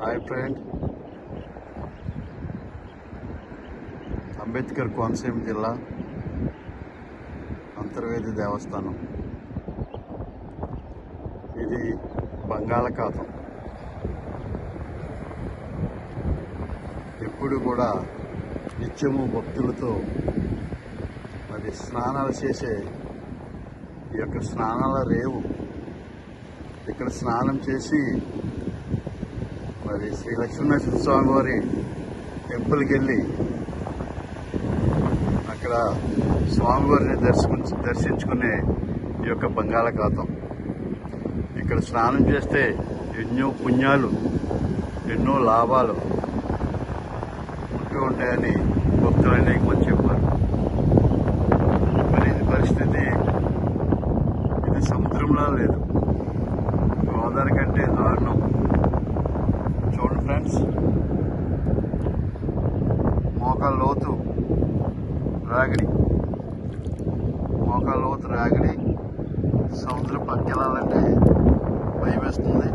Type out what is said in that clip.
Hi friend, Ambedkar Konaseema జిల్లా అంతర్వేది దేవస్థానం. ఇది బంగాళాఖాతం. ఎప్పుడు కూడా నిత్యము భక్తులతో మరి స్నానాలు చేసే ఈ యొక్క స్నానాల రేవు. ఇక్కడ స్నానం చేసి మరి శ్రీ లక్ష్మీనరసింహ స్వామి వారి టెంపుల్కి వెళ్ళి అక్కడ స్వామివారిని దర్శించుకునే ఈ యొక్క బంగాళాఖాతం. ఇక్కడ స్నానం చేస్తే ఎన్నో పుణ్యాలు, ఎన్నో లాభాలు ఉంటూ ఉంటాయని భక్తులు అనేక మంది చెప్పారు. మరి ఇది పరిస్థితి, ఇది సముద్రంలో లేదు, గోదావరి కంటే దారుణం. చూడండి ఫ్రెండ్స్, మోకాళ్ళ లోతు రాగిడి సముద్రం పక్కకెళ్ళాలంటే భయం వేస్తుంది.